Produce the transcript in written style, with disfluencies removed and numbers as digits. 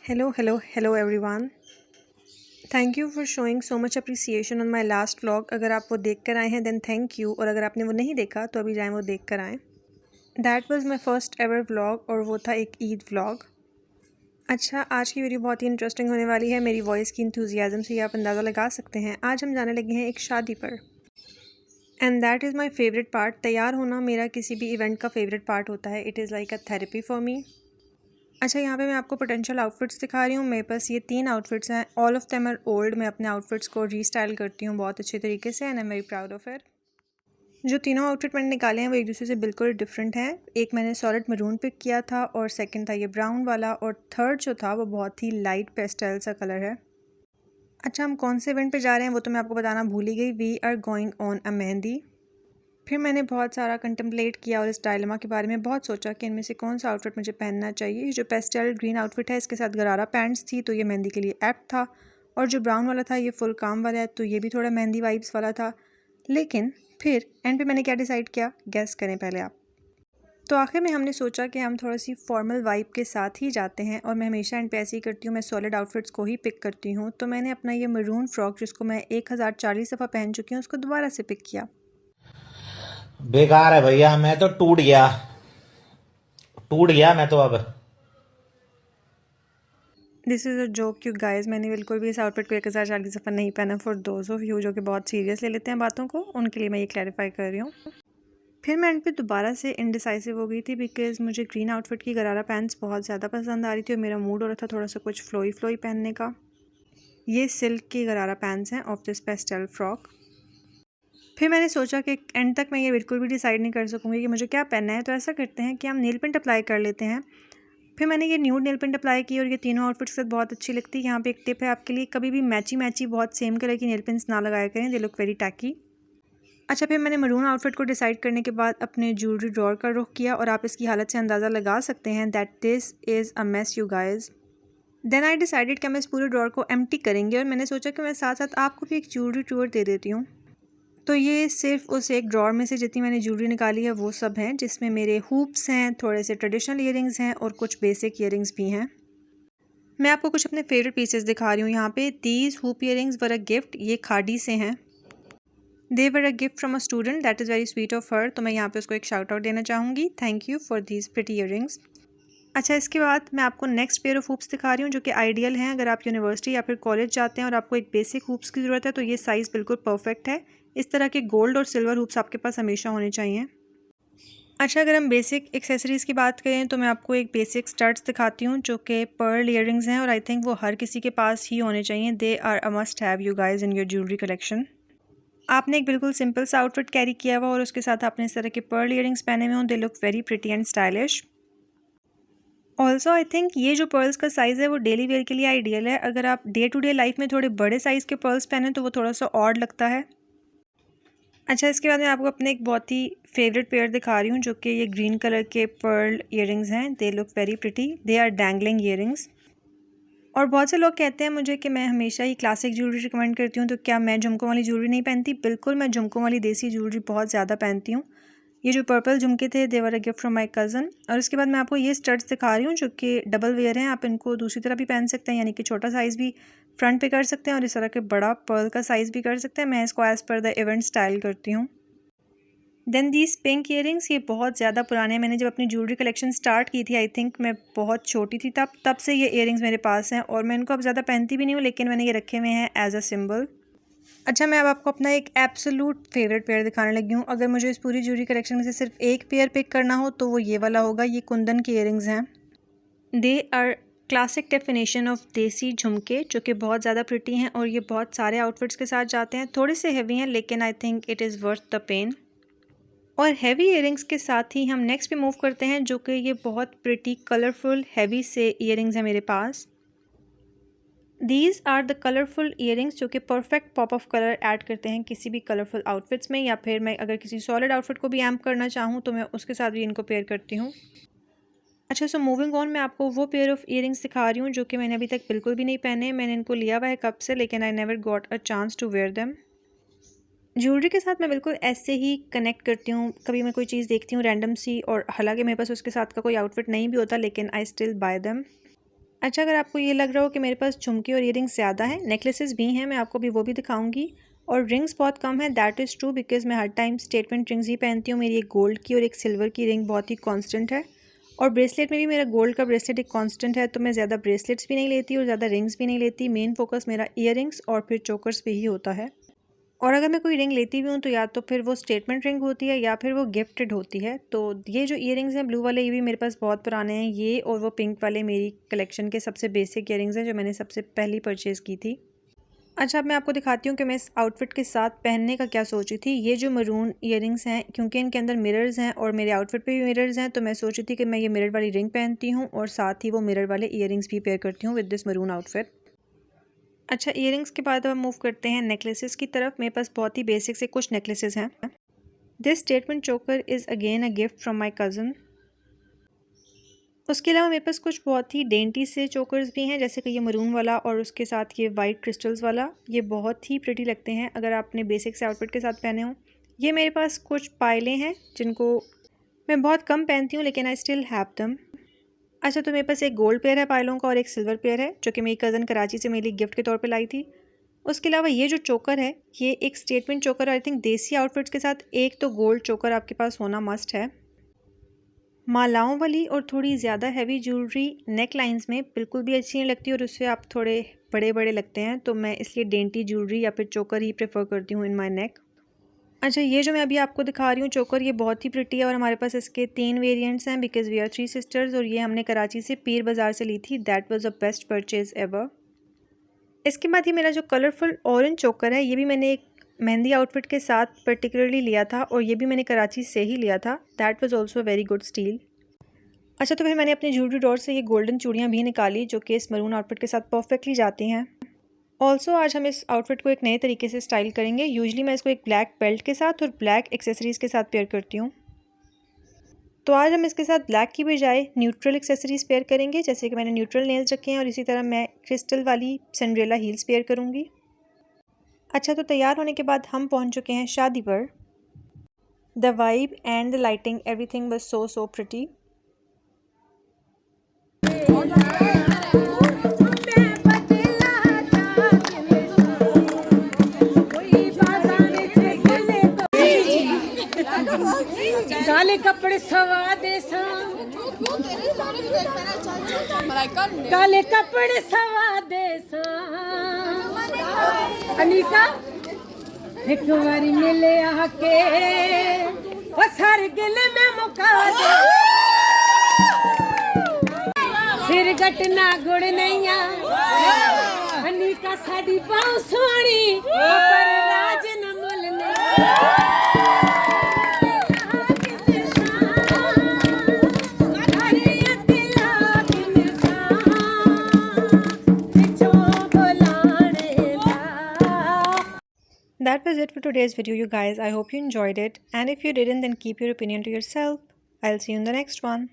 Hello everyone. Thank you for showing so much appreciation on my last vlog. अगर आप वो देख कर आए हैं then thank you, और अगर आपने वो नहीं देखा तो अभी जाएं वो देख कर आएँ. That was my first ever vlog और वो था एक ईद vlog. अच्छा, आज की वीडियो बहुत ही इंटरेस्टिंग होने वाली है. मेरी वॉइस की इंथुजियाज़म से ही आप अंदाज़ा लगा सकते हैं. आज हम जाने लगे हैं एक शादी पर. And that is my favourite part. तैयार होना मेरा किसी भी इवेंट का फेवरेट पार्ट होता है. It is like a therapy for me. अच्छा, यहाँ पे मैं आपको पोटेंशियल आउटफिट्स दिखा रही हूँ. मेरे पास ये 3 आउटफिट्स हैं. All of them are old. मैं अपने आउटफिट्स को रीस्टाइल करती हूँ बहुत अच्छे तरीके से and I am very proud of it. जो तीनों आउटफिट मैंने निकाले हैं वो एक दूसरे से बिल्कुल डिफरेंट हैं. एक मैंने सॉलिड मरून पिक किया था और सेकंड था ये ब्राउन वाला, और थर्ड जो था वो बहुत ही लाइट पेस्टल सा कलर है. अच्छा, हम कौन से इवेंट पे जा रहे हैं वो तो मैं आपको बताना भूल ही गई. We are going on a mehndi. फिर मैंने बहुत सारा कंटेम्पलेट किया और इस डायलेमा के बारे में बहुत सोचा कि इनमें से कौन सा आउटफिट मुझे पहनना चाहिए. जो पेस्टल ग्रीन आउटफिट है इसके साथ गरारा पैंट्स थी तो ये मेहंदी के लिए एप्ट था, और जो ब्राउन वाला था ये फुल काम वाला है तो ये भी थोड़ा मेहंदी वाइब्स वाला था. लेकिन फिर एंड पे मैंने क्या डिसाइड किया, गेस करें पहले आप. तो आखिर में हमने सोचा कि हम थोड़ा सी फॉर्मल वाइब के साथ ही जाते हैं, और मैं हमेशा एंड पे ऐसे ही करती हूँ. मैं सॉलिड आउटफिट्स को ही पिक करती हूँ. तो मैंने अपना ये मरून फ्रॉक जिसको मैं 1040 दफ़ा पहन चुकी हूँ उसको दोबारा से पिक किया. बेकार है भैया, मैं तो टूट गया मैं तो अब. This is a joke you guys. मैंने बिल्कुल भी इस आउटफिट को 1040 दफ़ा नहीं पहना. फॉर दोज ऑफ यू जो कि बहुत सीरियस ले लेते हैं बातों को, उनके लिए मैं ये क्लैरिफाई कर रही हूँ. फिर मैं एंड पे दोबारा से इनडिसाइसिव हो गई थी बिकॉज मुझे ग्रीन आउटफिट की गरारा पैंट्स बहुत ज़्यादा पसंद आ रही थी और मेरा मूड हो रहा था थोड़ा सा कुछ फ्लोई फ्लोई पहनने का. ये सिल्क की गरारा पैंट्स हैं ऑफ दिस पेस्टल फ्रॉक. फिर मैंने सोचा कि एंड तक मैं ये बिल्कुल भी डिसाइड नहीं कर सकूँगी कि मुझे क्या पहनना है, तो ऐसा करते हैं कि हम नेल पेंट अप्लाई कर लेते हैं. फिर मैंने ये न्यूड नेल पेंट अप्लाई की और ये तीनों आउटफिट्स के साथ बहुत अच्छी लगती है. यहाँ पे एक टिप है आपके लिए, कभी भी मैची बहुत सेम कलर की नेल पेंट्स ना लगाया करें. They look very tacky. अच्छा, फिर मैंने मरून आउटफिट को डिसाइड करने के बाद अपने ज्वेलरी ड्रॉर का रुख किया, और आप इसकी हालत से अंदाज़ा लगा सकते हैं that this is a mess you guys. Then I decided कि मैं इस पूरे ड्रॉर को एम्प्टी करेंगे, और मैंने सोचा कि मैं साथ साथ आपको भी एक ज्वेलरी टूर दे देती हूँ. तो ये सिर्फ उस एक ड्रॉर में से जितनी मैंने ज्वेलरी निकाली है वो सब हैं, जिसमें मेरे हुप्स हैं, थोड़े से ट्रेडिशनल ईयरिंग्स हैं और कुछ बेसिक ईयरिंग्स भी हैं. मैं आपको कुछ अपने फेवरेट पीसेस दिखा रही हूँ यहाँ पे. These hoop earrings were a gift. ये खाड़ी से हैं. They were a gift from a student. That is very sweet of her. तो मैं यहाँ पे उसको एक शाउट आउट देना चाहूँगी. Thank you for these pretty earrings. अच्छा, इसके बाद मैं आपको नेक्स्ट पेयर ऑफ हुप्स दिखा रही हूँ जो कि आइडियल हैं अगर आप यूनिवर्सिटी या फिर कॉलेज जाते हैं और आपको एक बेसिक हुप्स की ज़रूरत है. तो ये साइज़ बिल्कुल परफेक्ट है. इस तरह के गोल्ड और सिल्वर हुप्स आपके पास हमेशा होने चाहिए. अच्छा, अगर हम बेसिक एक्सेसरीज़ की बात करें तो मैं आपको एक बेसिक स्टड्स दिखाती हूँ जो कि पर्ल ईयरिंग्स हैं, और आई थिंक वो हर किसी के पास ही होने चाहिए. They are a must have you guys in your jewellery collection. आपने एक बिल्कुल सिंपल सा आउटफिट कैरी किया हुआ और उसके साथ आपने इस तरह के पर्ल ईयरिंग्स पहने हुए हों. दे look very pretty and stylish. Also I think ये जो पर्ल्स का साइज़ है वो डेली वेयर के लिए आइडियल है. अगर आप डे टू डे लाइफ में थोड़े बड़े साइज़ के पर्ल्स पहने तो वो थोड़ा सा ऑड लगता है. अच्छा, इसके बाद मैं आपको अपने एक बहुत ही फेवरेट पेयर दिखा रही हूँ जो कि ये ग्रीन कलर के पर्ल ईयरिंग्स हैं. They look very pretty. They are dangling earrings. और बहुत से लोग कहते हैं मुझे कि मैं हमेशा ही क्लासिक ज्वेलरी रिकमेंड करती हूँ, तो क्या मैं झुमकों वाली ज्वेलरी नहीं पहनती? बिल्कुल, मैं झुमकों वाली देसी ज्वेलरी बहुत ज़्यादा पहनती हूँ. ये जो पर्पल झुमके थे they were a gift from my cousin. और इसके बाद मैं आपको ये स्टड्स दिखा रही हूँ जो कि डबल वेयर हैं. आप इनको दूसरी तरह भी पहन सकते हैं, यानी कि छोटा साइज़ भी फ्रंट पे कर सकते हैं और इस तरह के बड़ा पर्ल का साइज़ भी कर सकते हैं. मैं इसको as per the event style करती हूँ. देन दीज पिंक ईयरिंग्स, ये बहुत ज़्यादा पुराने हैं. मैंने जब अपनी ज्वेलरी कलेक्शन स्टार्ट की थी, आई थिंक मैं बहुत छोटी थी तब से ये ईयरिंग्स मेरे पास हैं, और मैं इनको अब ज़्यादा पहनती भी नहीं हूँ, लेकिन मैंने ये रखे हुए हैं एज अ सिंबल. अच्छा, मैं अब आपको अपना एक एब्सोलूट फेवरेट पेयर दिखाने लगी हूँ. अगर मुझे इस पूरी ज्वेलरी कलेक्शन में से सिर्फ एक पेयर पिक करना हो तो वो ये वाला होगा. ये कुंदन के ईयरिंग्स हैं. They are classic definition of desi jhumke जो कि बहुत ज़्यादा प्रिटी हैं, और ये बहुत सारे आउटफिट्स के साथ जाते हैं. थोड़े से हेवी हैं लेकिन I think it is worth the pain. और हैवी ईयरिंग्स के साथ ही हम नेक्स्ट पे मूव करते हैं जो कि ये बहुत प्रिटी कलरफुल हैवी से ईयरिंग्स हैं मेरे पास. These are the colourful earrings जो कि perfect pop of colour add करते हैं किसी भी कलरफुल आउटफिट्स में, या फिर मैं अगर किसी सॉलिड आउटफिट को भी एम्प करना चाहूँ तो मैं उसके साथ भी इनको पेयर करती हूँ. अच्छा, सो मूविंग ऑन, मैं आपको वो पेयर ऑफ ईयरिंग्स दिखा रही हूँ जो कि मैंने अभी तक बिल्कुल भी नहीं पहने. मैंने इनको लिया हुआ है कब से, लेकिन I never got a chance to wear them. Jewellery के साथ मैं बिल्कुल ऐसे ही कनेक्ट करती हूँ. कभी मैं कोई चीज़ देखती हूँ रैंडम सी, और हालांकि मेरे पास उसके साथ का कोई आउटफिट नहीं भी होता, लेकिन आई स्टिल बाय देम. अच्छा, अगर आपको ये लग रहा हो कि मेरे पास झुमके और ईयरिंग्स ज़्यादा हैं, नेकलेसेस भी हैं, मैं आपको भी वो भी दिखाऊंगी, और रिंग्स बहुत कम है, दैट इज़ ट्रू, बिकॉज मैं हर टाइम स्टेटमेंट रिंग्स ही पहनती हूँ। मेरी एक गोल्ड की और एक सिल्वर की रिंग बहुत ही कांस्टेंट है, और ब्रेसलेट में भी मेरा गोल्ड का ब्रेसलेट एक कांस्टेंट है, तो मैं ज़्यादा ब्रेसलेट्स भी नहीं लेती और ज़्यादा रिंग्स भी नहीं लेती। मेन फोकस मेरा ईयरिंग्स और फिर चोकर्स पे ही होता है। और अगर मैं कोई रिंग लेती भी हूँ तो या तो फिर वो स्टेटमेंट रिंग होती है या फिर वो गिफ्टेड होती है। तो ये जो ईयरिंग्स हैं ब्लू वाले, ये भी मेरे पास बहुत पुराने हैं। ये और वो पिंक वाले मेरी कलेक्शन के सबसे बेसिक ईयरिंग्स हैं जो मैंने सबसे पहली परचेज़ की थी। अच्छा, अब मैं आपको दिखाती हूँ कि मैं इस आउटफिट के साथ पहनने का क्या सोची थी। ये जो मरून ईयरिंग्स हैं, क्योंकि इनके अंदर मिरर्स हैं और मेरे आउटफिट पे भी मिरर्स हैं, तो मैं सोची थी कि मैं ये मिरर वाली रिंग पहनती हूँ और साथ ही वो मिरर वाले ईयरिंग्स भी पेयर करती हूँ विद दिस मरून आउटफिट। अच्छा, ईयरिंग्स के बाद अब हम मूव करते हैं नेकलेसेस की तरफ। मेरे पास बहुत ही बेसिक से कुछ नेकलेसेस हैं। दिस स्टेटमेंट चोकर is again a gift from my cousin. उसके अलावा मेरे पास कुछ बहुत ही डेंटी से चोकर्स भी हैं, जैसे कि ये मरून वाला और उसके साथ ये वाइट क्रिस्टल्स वाला। ये बहुत ही प्रिटी लगते हैं अगर आपने बेसिक से आउटफिट के साथ पहने हों। ये मेरे पास कुछ पायलें हैं जिनको मैं बहुत कम पहनती हूँ, लेकिन आई स्टिल हैव दम। अच्छा, तो मेरे पास एक गोल्ड पेयर है पायलों का और एक सिल्वर पेयर है, जो कि मेरी कज़न कराची से मेरे लिए गिफ्ट के तौर पे लाई थी। उसके अलावा ये जो चोकर है, ये एक स्टेटमेंट चोकर, आई थिंक देसी आउटफिट्स के साथ एक तो गोल्ड चोकर आपके पास होना मस्ट है। मालाओं वाली और थोड़ी ज़्यादा हैवी ज्वेलरी नेक लाइन्स में बिल्कुल भी अच्छी नहीं लगती और उससे आप थोड़े बड़े बड़े लगते हैं, तो मैं इसलिए डेंटी ज्वेलरी या फिर चोकर ही प्रेफर करती हूँ इन माई नेक। अच्छा, ये जो मैं अभी आपको दिखा रही हूँ चोकर, ये बहुत ही प्रिटी है और हमारे पास इसके 3 वेरिएंट्स हैं, बिकॉज वी आर 3 सिस्टर्स, और ये हमने कराची से पीर बाज़ार से ली थी। That was a best purchase ever. इसके बाद ये मेरा जो कलरफुल ऑरेंज चोकर है, ये भी मैंने एक मेहंदी आउटफिट के साथ पर्टिकुलरली लिया था और ये भी मैंने कराची से ही लिया था। That was also a very good steel. अच्छा, तो फिर मैंने अपनी ज्वेलरी ड्रॉर से ये गोल्डन चूड़ियाँ भी निकाली, जो कि इस मरून आउटफिट के साथ परफेक्टली जाती हैं। ऑल्सो आज हम इस आउटफिट को एक नए तरीके से स्टाइल करेंगे। यूजुअली मैं इसको एक ब्लैक बेल्ट के साथ और ब्लैक एक्सेसरीज़ के साथ पेयर करती हूँ, तो आज हम इसके साथ ब्लैक की बजाय न्यूट्रल एक्सेसरीज़ पेयर करेंगे। जैसे कि मैंने न्यूट्रल नेल्स रखे हैं और इसी तरह मैं क्रिस्टल वाली सिंड्रेला हील्स पेयर करूँगी। अच्छा, तो तैयार होने के बाद हम पहुँच चुके हैं शादी पर। The vibe and the lighting, everything was so pretty. काले कपड़े सवा दे काले कपड़े सवा दे अनीका एक बारी मिले आके सारे गिले में मुका दे सिर गटना गुड़ नहीं अनीका साड़ी बाँह सोनी पर राज न मुल नहीं। That was it for today's video, you guys. I hope you enjoyed it, and if you didn't, then keep your opinion to yourself. I'll see you in the next one.